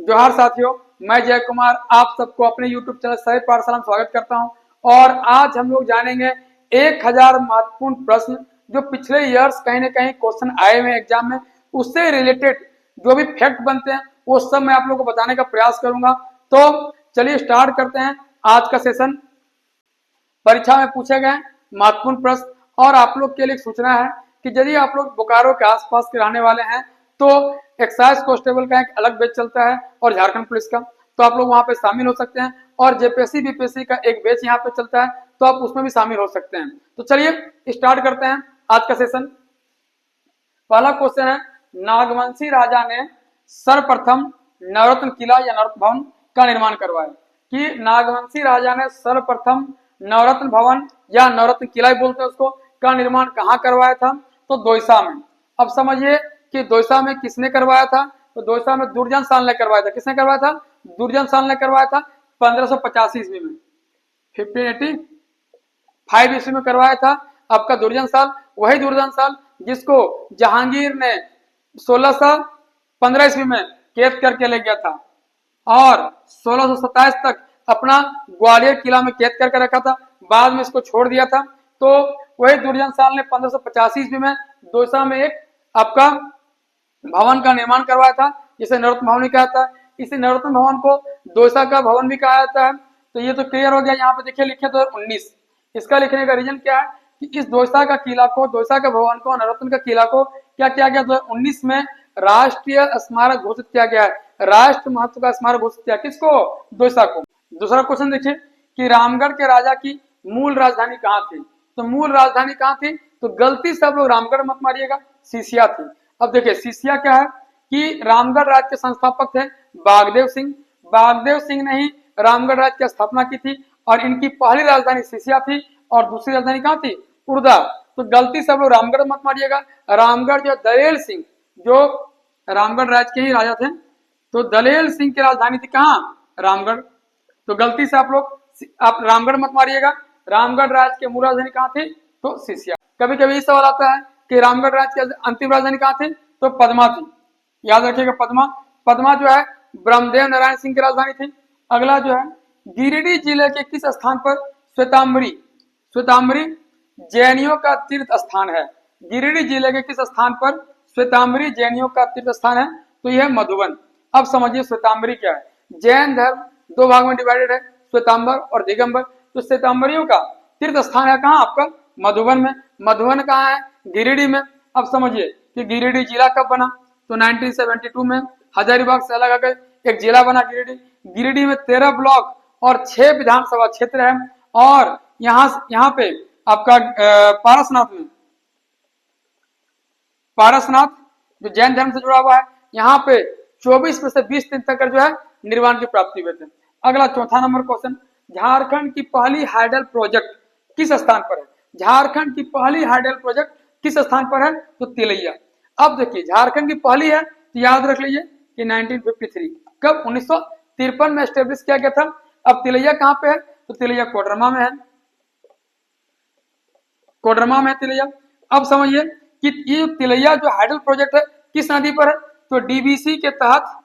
जोहार साथियों, मैं जय कुमार आप सबको अपने YouTube चैनल सही पाठशाला में स्वागत करता हूं। और आज हम लोग जानेंगे 1000 महत्वपूर्ण प्रश्न जो पिछले ईयर्स कहीं ना कहीं क्वेश्चन आए हुए एग्जाम में, उससे रिलेटेड जो भी फैक्ट बनते हैं वो सब मैं आप लोगों को बताने का प्रयास करूंगा। तो चलिए स्टार्ट करते हैं आज का सेशन। परीक्षा में पूछे गए महत्वपूर्ण प्रश्न, और आप लोग के लिए सूचना है कि यदि आप लोग बोकारो के आसपास के रहने वाले हैं तो एक्साइज कांस्टेबल का एक अलग बैच चलता है और झारखंड पुलिस का, तो आप लोग वहां पे शामिल हो सकते हैं। और जेपीएससी बीपीएससी का एक बैच यहाँ पे चलता है, तो आप उसमें भी शामिल हो सकते हैं। तो चलिए स्टार्ट करते हैं आज का सेशन। पहला क्वेश्चन है, नागवंशी राजा ने सर्वप्रथम नवरत्न किला या नवरत्न भवन का निर्माण करवाया। कि नागवंशी राजा ने सर्वप्रथम नवरत्न भवन या नवरत्न किला ही बोलते हैं उसको, का निर्माण कहाँ करवाया था? तो दोईसा में। अब समझिए कि दोईसा में किसने करवाया था? तो दोईसा में दुर्जन साल ने करवाया था। किसने करवाया था? दुर्जन साल ने करवाया था 1585 ईस्वी में, 1585 ईस्वी में करवाया था आपका दुर्जन साल। वही दुर्जन साल जिसको जहांगीर ने 1615 ईस्वी में कैद करके ले गया था और 1627 तक अपना ग्वालियर किला में कैद करके रखा था, बाद में इसको छोड़ दिया था। तो वही दुर्जन साल ने 1585 ईस्वी में दोसा में एक आपका भवन का निर्माण करवाया था, जिसे नवरत्न भवन भी कहा जाता है। इसी नवरत्न भवन को दोसा का भवन भी कहा जाता है। तो ये तो क्लियर हो गया। यहाँ पे देखिए लिखे तो 19। इसका लिखने का रीजन क्या है कि इस दोसा का किला को, दोसा का भवन को, नवरत्न का किला को क्या किया गया? 2019 में राष्ट्रीय स्मारक घोषित किया गया है। राष्ट्र महत्व का स्मारक घोषित किया किसको? दोसा को। दूसरा क्वेश्चन देखिए कि रामगढ़ के राजा की मूल राजधानी कहाँ थी? तो मूल राजधानी कहाँ थी? तो गलती से आप लोग रामगढ़ मत मारिएगा, सीसिया थी। अब देखिए सीसिया क्या है कि रामगढ़ राज्य के संस्थापक थे बागदेव सिंह। बागदेव सिंह ने ही रामगढ़ राज्य की स्थापना की थी और इनकी पहली राजधानी सीसिया थी और दूसरी राजधानी कहाँ थी? उर्दा। तो गलती से आप लोग रामगढ़ मत मारिएगा। रामगढ़ जो दलेल सिंह, जो रामगढ़ राज्य के ही राजा थे, तो दलेल सिंह की राजधानी थी कहाँ? रामगढ़। तो गलती से आप रामगढ़ मत मारिएगा। रामगढ़ राज्य की मूल राजधानी कहाँ थी? तो सीसिया। कभी कभी ये सवाल आता है कि रामगढ़ राज्य की अंतिम राजधानी कहाँ थी? तो पद्मा थी। याद रखिएगा पद्मा। पद्मा जो है ब्रह्मदेव नारायण सिंह की राजधानी थी। अगला जो है, गिरिडीह जिले के किस स्थान पर श्वेतांबरी, श्वेतांबरी जैनियों का तीर्थ स्थान है? गिरिडीह जिले के किस स्थान पर श्वेतांबरी जैनियों का तीर्थ स्थान है? तो यह मधुबन। अब समझिए श्वेतांबरी क्या है। जैन धर्म दो भाग में डिवाइडेड है, श्वेतांबर और दिगंबर। तो श्वेतांबरियों का तीर्थ स्थान है कहाँ? आपका मधुबन में। मधुबन कहाँ है? गिरिडीह में। अब समझिए कि गिरिडीह जिला कब बना? तो 1972 में हजारीबाग से अलग आकर एक जिला बना गिरिडीह। गिरिडीह में 13 ब्लॉक और 6 विधानसभा क्षेत्र है। और यहाँ पे आपका पारसनाथ में, पारसनाथ जो जैन धर्म से जुड़ा हुआ है, यहाँ पे 24 में से 20 दिन तक जो है निर्वाण की प्राप्ति हुए थे। अगला चौथा नंबर क्वेश्चन, झारखंड की पहली हाइडल प्रोजेक्ट किस स्थान पर है? झारखंड की पहली हाइडल प्रोजेक्ट किस स्थान पर है? तो तिलैया। अब देखिए झारखंड की पहली है तो याद रख लीजिए कि 1953। कब? 1953 में एस्टेब्लिश किया गया था। अब तिलैया कहाँ पे है? तो तिलैया कोडरमा में है। कोडरमा में है तिलैया। अब समझिए कि ये तिलैया जो हाइडल प्रोजेक्ट है किस नदी पर है? तो डीबीसी के तहत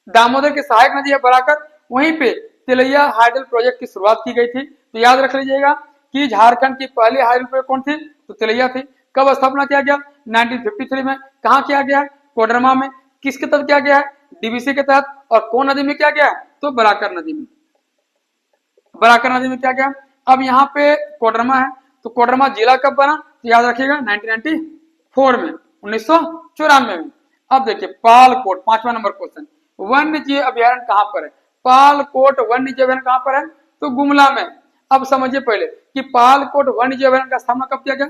दामोदर की सहायक नदी है बराकर, वहीं पे तिलैया हाइडल प्रोजेक्ट की शुरुआत की गई थी। तो याद रख लीजिएगा कि झारखंड की पहली हाइडल प्रोजेक्ट कौन थी? तो तिलैया थी। कब स्थापना किया गया? 1953 में। कहाँ किया गया है? कोडरमा में। किसके तहत किया गया है? डीबीसी के तहत। और कौन नदी में किया गया? तो बराकर नदी में। बराकर नदी में किया गया। अब यहाँ पे कोडरमा है, तो कोडरमा जिला कब बना? तो याद रखिएगा 1994 में, 1994 में। अब देखिए पालकोट, 5वां नंबर क्वेश्चन, वन्य जीव अभ्यारण्य कहाँ पर है? पालकोट वन्य जीव अभ्यारण्य कहाँ पर है? तो गुमला में। अब समझिए पहले कि पालकोट वन्य जीव अभ्यारण्य का स्थापना कब किया गया?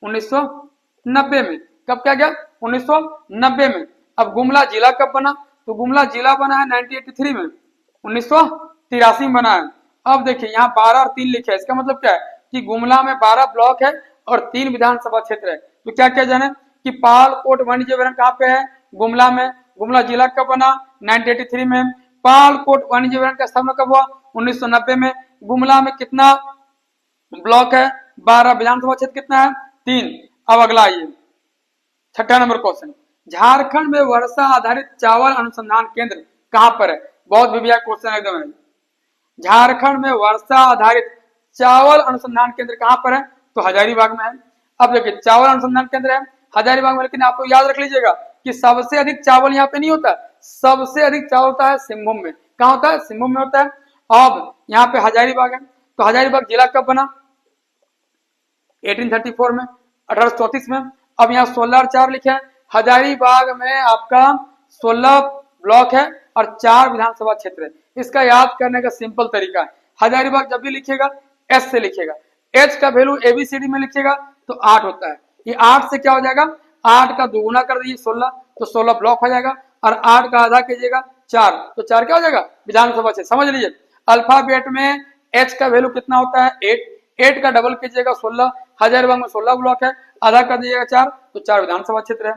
1990 में। कब किया गया? 1990 में। अब गुमला जिला कब बना? तो गुमला जिला बना है 1983 में, 1983 में बना है। अब देखिए यहाँ 12 और 3 लिखे है, इसका मतलब क्या है कि गुमला में 12 ब्लॉक है और 3 विधानसभा क्षेत्र है। तो क्या क्या जाने कि पालकोट वन्य जीव अभ्यारण्य कहाँ पे है? गुमला में। गुमला जिला कब बना? 1983 में। पालकोट वन्य जीव अभ्यारण्य का स्थापना कब हुआ? 1990 में। गुमला में कितना ब्लॉक है? 12। विधानसभा क्षेत्र कितना है? 3। अब अगला आइए 6वां नंबर क्वेश्चन, झारखंड में वर्षा आधारित चावल अनुसंधान केंद्र कहाँ पर है? बहुत विभिन्न क्वेश्चन एकदम है। झारखंड में वर्षा आधारित चावल अनुसंधान केंद्र कहाँ पर है? तो हजारीबाग में है। अब देखिए चावल अनुसंधान केंद्र है हजारीबाग में, लेकिन आपको याद रख लीजिएगा कि सबसे अधिक चावल यहाँ पे नहीं होता, सबसे अधिक चावल होता है सिंहभूम में। कहाँ होता है? सिंहभूम में होता है। अब यहाँ पे हजारीबाग है, तो हजारीबाग जिला कब बना? 1834 में, 1834 में। अब यहाँ 16 और 4 लिखे हैं। हजारीबाग में आपका 16 ब्लॉक है और 4 विधानसभा क्षेत्र है। इसका याद करने का सिंपल तरीका है, हजारीबाग जब भी लिखेगा एस से लिखेगा, एच का वैल्यू एबीसीडी में लिखेगा तो 8 होता है। ये 8 से क्या हो जाएगा? 8 का दोगुना कर दीजिए 16, तो 16 ब्लॉक हो जाएगा, और 8 का आधा कीजिएगा 4, तो 4 क्या हो जाएगा? विधानसभा से। समझ लीजिए अल्फाबेट में एच का वैल्यू कितना होता है? 8, 8 का डबल कीजिएगा 16, हजारीबाग में 16 ब्लॉक है, आधा कर दीजिएगा 4, तो 4 विधानसभा क्षेत्र है।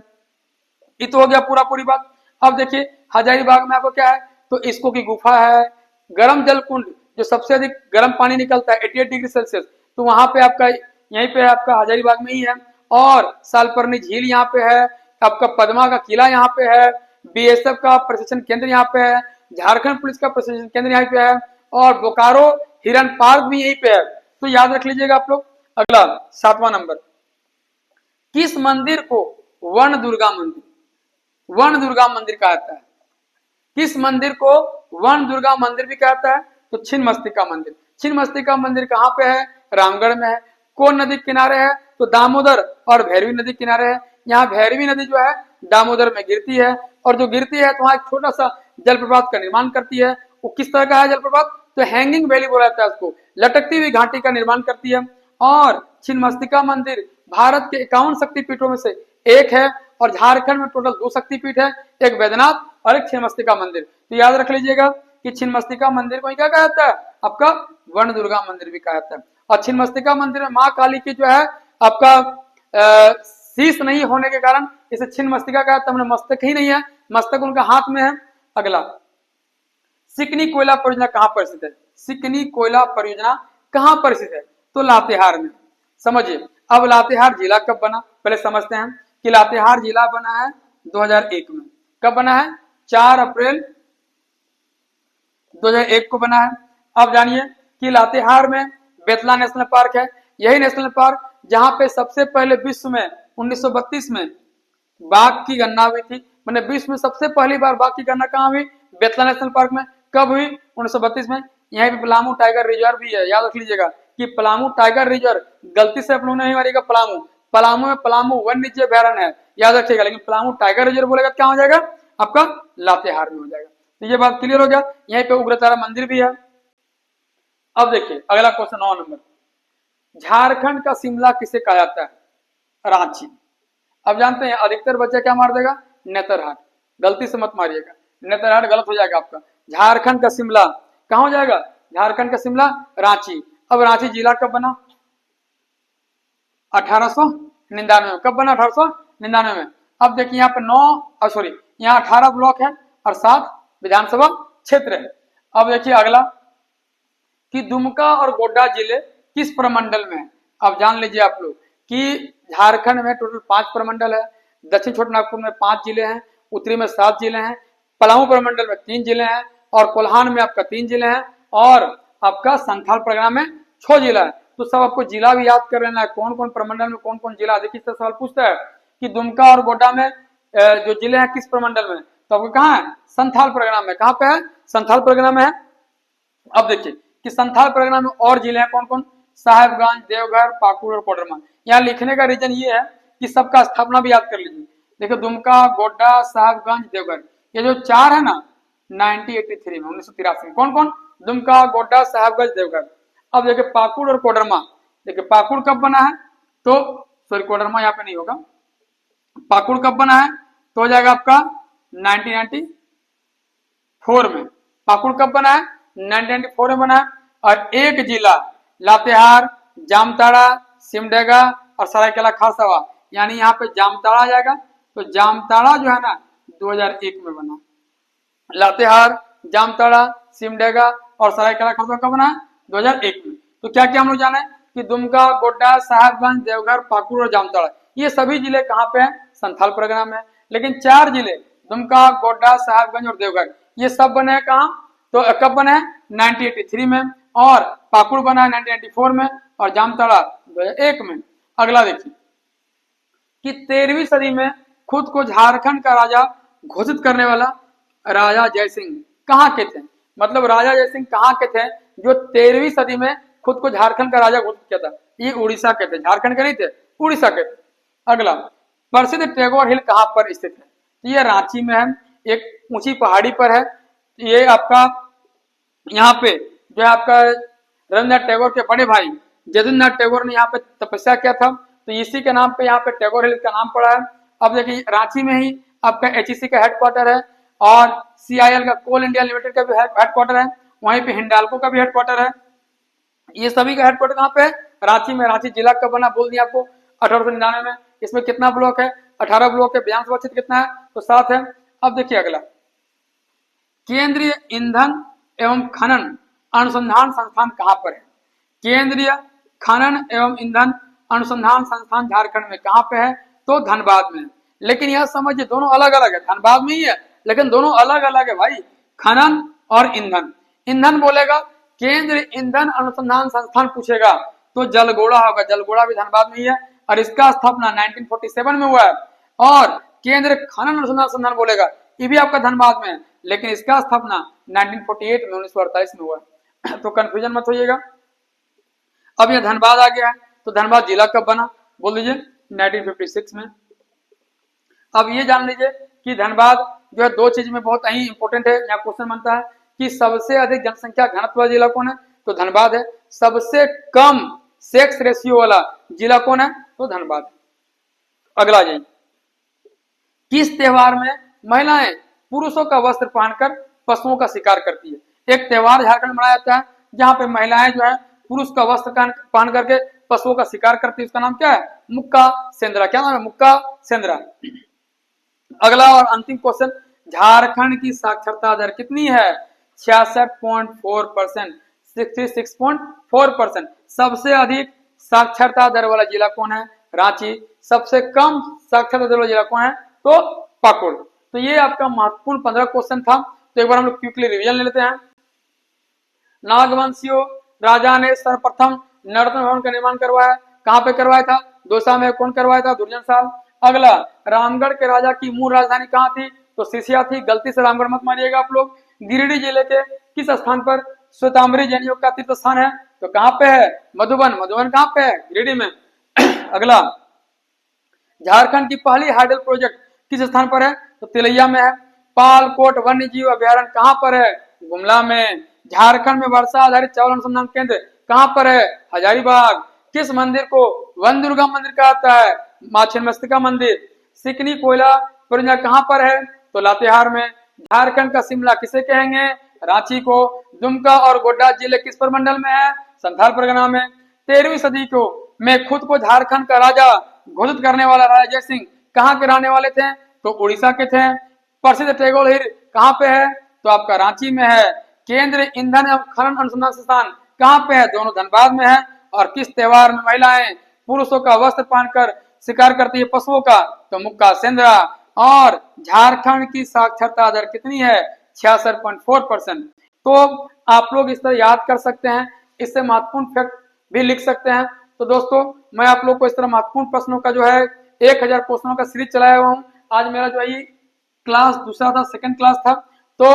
ये तो हो गया पूरा पूरी बात। अब देखिए हजारीबाग में आपको क्या है? तो इसको की गुफा है, गर्म जल कुंड जो सबसे अधिक गर्म पानी निकलता है 88 डिग्री सेल्सियस, तो वहां पे आपका यहीं पे आपका हजारीबाग में ही है। और सालपर्नी झील यहाँ पे है, आपका पद्मा का किला यहाँ पे है, बीएसएफ का प्रशिक्षण केंद्र यहाँ पे है, झारखंड पुलिस का प्रशिक्षण केंद्र यहाँ पे है, और बोकारो हिरन पार्क भी यहीं पे है। तो याद रख लीजिएगा आप लोग। अगला 7वां नंबर, किस मंदिर को वन दुर्गा मंदिर, वन दुर्गा मंदिर कहा जाता है? किस मंदिर को वन दुर्गा मंदिर भी कहता है? तो छिन्नमस्तिका मंदिर। छिन्नमस्तिका मंदिर कहाँ पे है? रामगढ़ में है। कौन नदी किनारे है? तो दामोदर और भैरवी नदी किनारे है। यहाँ भैरवी नदी जो है दामोदर में गिरती है, और जो गिरती है तो वहाँ एक छोटा सा जलप्रपात का निर्माण करती है। वो किस तरह का है जलप्रपात? तो हैंगिंग वैली बोला जाता है उसको, लटकती हुई घाटी का निर्माण करती है। और छिन्नमस्तिका मंदिर भारत के 51 शक्तिपीठों में से एक है, और झारखंड में टोटल 2 शक्तिपीठ है, एक वैद्यनाथ और एक छिन्नमस्तिका मंदिर। तो याद रख लीजिएगा कि छिन्नमस्तिका मंदिर को क्या कहा जाता है? आपका वन दुर्गा मंदिर भी कहा जाता है। और छिन्नमस्तिका मंदिर में माँ काली की जो है आपका शीश नहीं होने के कारण इसे छिन्नमस्तिका कहा जाता है, मस्तक ही नहीं है, मस्तक उनका हाथ में है। अगला, सिकनी कोयला परियोजना कहाँ पर स्थित है? सिकनी कोयला परियोजना कहाँ पर स्थित है? तो लातेहार में। समझिए अब लातेहार जिला कब बना, पहले समझते हैं कि लातेहार जिला बना है 2001 में। कब बना है? 4 अप्रैल 2001 को बना है। अब जानिए कि लातेहार में बेतला नेशनल पार्क है, यही नेशनल पार्क जहां पे सबसे पहले विश्व में 1932 में बाघ की गणना हुई थी। मैंने विश्व में सबसे पहली बार बाघ की गणना कहाँ हुई? बेतला नेशनल पार्क में। कब हुई? 1932 में। यहाँ पे पलामू टाइगर रिजर्व भी है, याद रख लीजिएगा कि पलामू टाइगर रिजर्व, गलती से आप लोग नहीं मारिएगा पलामू, पलामू में पलामू वन्य जीव अभ्यारण्य है, याद रखिएगा। लेकिन पलामू टाइगर रिजर्व बोलेगा क्या हो जाएगा? आपका लातेहार में हो जाएगा। तो ये बात क्लियर हो गया। यहीं पे उग्रतारा मंदिर भी है। अब देखिए अगला क्वेश्चन 9 नंबर, झारखंड का शिमला किसे कहा जाता है? रांची। अब जानते हैं अधिकतर बच्चे क्या मार देगा? नेतरहाट। गलती से मत मारिएगा, नेतरहाट गलत हो जाएगा आपका। झारखंड का शिमला कहाँ हो जाएगा? झारखंड का शिमला रांची। अब रांची जिला कब बना? 1899 में। कब बना? 1899 में। अब देखिए यहाँ पे यहाँ 18 ब्लॉक है और 7 विधानसभा क्षेत्र है। अब देखिए अगला कि दुमका और गोड्डा जिले किस प्रमंडल में है? अब जान लीजिए आप लोग कि झारखंड में टोटल 5 प्रमंडल है, दक्षिण छोटानागपुर में 5 जिले हैं, उत्तरी में 7 जिले हैं, पलामू प्रमंडल में 3 जिले हैं, और कोल्हान में आपका 3 जिले हैं, और आपका संथाल परगना में 6 जिला है। तो सब आपको जिला भी याद कर लेना है, कौन कौन प्रमंडल में कौन कौन जिला। देखिए इस सवाल पूछता है कि दुमका और गोड्डा में जो जिले हैं किस प्रमंडल में, तो आपको कहाँ है? संथाल परगना में। कहाँ पे है? संथाल परगना में है। अब देखिए कि संथाल परगना में और जिले हैं कौन कौन? साहेबगंज, देवघर, पाकुड़ और कोडरमा। यहाँ लिखने का रीजन ये है कि सबका स्थापना भी याद कर लीजिए। देखो दुमका, गोड्डा, साहेबगंज, देवघर, ये जो 4 है ना 1983 में, 1983 में। कौन कौन? दुमका, गोड्डा, साहेबगंज, देवघर। अब देखिए पाकुड़ और कोडरमा, देखिए पाकुड़ कब बना है? तो सॉरी कोडरमा यहाँ पे नहीं होगा। पाकुड़ कब बना है? तो हो जाएगा आपका 1994 में। पाकुड़ कब बना है? 1994 में बना है। और एक जिला लातेहार, जामताड़ा, सिमडेगा और सरायकेला खारसावा, यानी यहाँ पे जामताड़ा आ जाएगा। तो जामताड़ा जो है ना 2001 में बना। लातेहार, जामताड़ा, सिमडेगा और सरायकेला खारसावा कब बना? 2001 में। तो क्या क्या हम लोग जाने कि दुमका, गोड्डा, साहेबगंज, देवघर, पाकुड़ और जामताड़ा, ये सभी जिले कहाँ पे हैं? संथाल परगना में। लेकिन 4 जिले दुमका, गोड्डा, साहेबगंज और देवघर, ये सब बने हैं कहाँ, तो कब बने हैं 1983 में, और पाकुड़ बना है 1994 में, और जामताड़ा 2001 में। अगला देखिए कि 13वीं सदी में खुद को झारखंड का राजा घोषित करने वाला राजा जयसिंह कहाँ के थे, मतलब राजा जयसिंह कहाँ के थे जो 13वीं सदी में खुद को झारखंड का राजा घोषित किया था। ये उड़ीसा के थे, झारखंड के नहीं थे, उड़ीसा के थे। अगला, प्रसिद्ध टैगोर हिल कहाँ पर स्थित है, तो ये रांची में है, एक ऊंची पहाड़ी पर है। ये आपका यहाँ पे जो है आपका रविन्द्रनाथ टैगोर के बड़े भाई जतिन्द्रनाथ टैगोर ने यहाँ पे तपस्या किया था, तो इसी के नाम पे यहाँ पे टैगोर हिल का नाम पड़ा है। अब देखिए रांची में ही आपका एचईसी का हेडक्वार्टर है, और सीआईएल का कोल इंडिया लिमिटेड का भी हेडक्वार्टर है, वहीं पे हिंडाल्को का भी हेडक्वार्टर है। ये सभी का हेडक्वार्टर कहाँ पे है, रांची में। रांची जिला कब बना बोल दिया आपको 1899 में। इसमें कितना ब्लॉक है, 18 ब्लॉक है। विधानसभा क्षेत्र कितना है, तो 7 है। अब देखिए अगला, केंद्रीय ईंधन एवं खनन अनुसंधान संस्थान कहाँ पर है, केंद्रीय खनन एवं ईंधन अनुसंधान संस्थान झारखंड में कहाँ पे है, तो धनबाद में। लेकिन यह समझिए दोनों अलग अलग है, धनबाद में ही है लेकिन दोनों अलग अलग है भाई, खनन और ईंधन। ईंधन बोलेगा केंद्रीय ईंधन अनुसंधान संस्थान पूछेगा तो जलगोड़ा होगा, जलगोड़ा भी धनबाद में ही है, और इसका स्थापना 1947 में हुआ है। और केंद्रीय खनन अनुसंधान संस्थान बोलेगा ये भी आपका धनबाद में है, लेकिन इसका स्थापना 1948 में 1948 में हुआ है। तो कंफ्यूजन मत होइएगा। अब यह धनबाद आ गया है, तो धनबाद जिला कब बना बोल दीजिए 1956 में। अब ये जान लीजिए कि धनबाद जो है दो चीज में बहुत ही इंपॉर्टेंट है, यहाँ क्वेश्चन बनता है कि सबसे अधिक जनसंख्या घनत्व वाला जिला कौन है, तो धनबाद है। सबसे कम सेक्स रेशियो वाला जिला कौन है, तो धनबाद है। अगला जाइए, किस त्योहार में महिलाएं पुरुषों का वस्त्र पहनकर पशुओं का शिकार करती है। एक त्योहार झारखंड में मनाया जाता है जहां पे महिलाएं जो है पुरुष का वस्त्र पहन करके पशुओं का शिकार करती है, उसका नाम क्या है, मुक्का सेंद्रा। क्या नाम है, मुक्का सेंद्रा। अगला और अंतिम क्वेश्चन, झारखंड की साक्षरता दर कितनी है, 66.4%, 66.4%। सबसे अधिक साक्षरता दर वाला जिला कौन है, रांची। सबसे कम साक्षरता दर वाला जिला कौन है, तो पाकुड़। तो ये आपका महत्वपूर्ण 15 क्वेश्चन था। तो एक बार हम लोग क्विकली रिवीजन ले लेते हैं। नागवंशियों राजा ने सर्वप्रथम नर्तन भवन का निर्माण करवाया, कहां पे करवाया था, दौसा में। कौन करवाया था, दुर्जनशाल। अगला, रामगढ़ के राजा की मूल राजधानी कहाँ थी, तो सिसिया थी। गलती से रामगढ़ मत मारिएगा आप लोग। गिरिडीह जिले के किस स्थान पर श्वेतांबरी जैनियों का तीर्थ स्थान है, तो कहाँ पे है, मधुबन। मधुबन कहाँ पे है, गिरिडीह में। अगला, झारखंड की पहली हाइडल प्रोजेक्ट किस स्थान पर है, तो तिलैया में है। पालकोट वन्य जीव अभ्यारण्य कहाँ पर है, गुमला में। झारखंड में वर्षा आधारित चावल अनुसंधान केंद्र कहाँ पर है, हजारीबाग। किस मंदिर को वन दुर्गा मंदिर कहा जाता है, मां छिन्नमस्तिका मंदिर। सिकनी कोयला परियोजना कहाँ पर है, तो लातेहार में। झारखंड का शिमला किसे कहेंगे, रांची को। दुमका और गोड्डा जिले किस प्रमंडल में है, संथाल परगना में। 13वीं सदी को में खुद को झारखंड का राजा घोषित करने वाला राजा जय सिंह कहाँ के रहने वाले थे, तो उड़ीसा के थे। प्रसिद्ध टैगोर हिल कहाँ पे है, तो आपका रांची में है। केंद्रीय ईंधन एवं खनन अनुसंधान संस्थान कहाँ पे है, दोनों धनबाद में है। और किस त्योहार में महिलाएं पुरुषों का वस्त्र पहनकर शिकार करती है पशुओं का, तो मुक्का सेंद्रा। और झारखंड की साक्षरता दर कितनी है, 66.4%। तो आप लोग इस तरह याद कर सकते हैं, इससे महत्वपूर्ण फैक्ट भी लिख सकते हैं। तो दोस्तों मैं आप लोग को इस तरह महत्वपूर्ण प्रश्नों का जो है 1000 क्वेश्चनों का सीरीज चलाया हुआ हूँ। आज मेरा जो है ये क्लास दूसरा था, सेकंड क्लास था। तो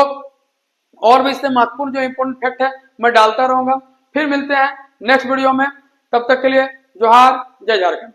और भी इससे महत्वपूर्ण जो इंपोर्टेंट फैक्ट है मैं डालता रहूंगा। फिर मिलते हैं नेक्स्ट वीडियो में, तब तक के लिए जोहार, जय झारखंड।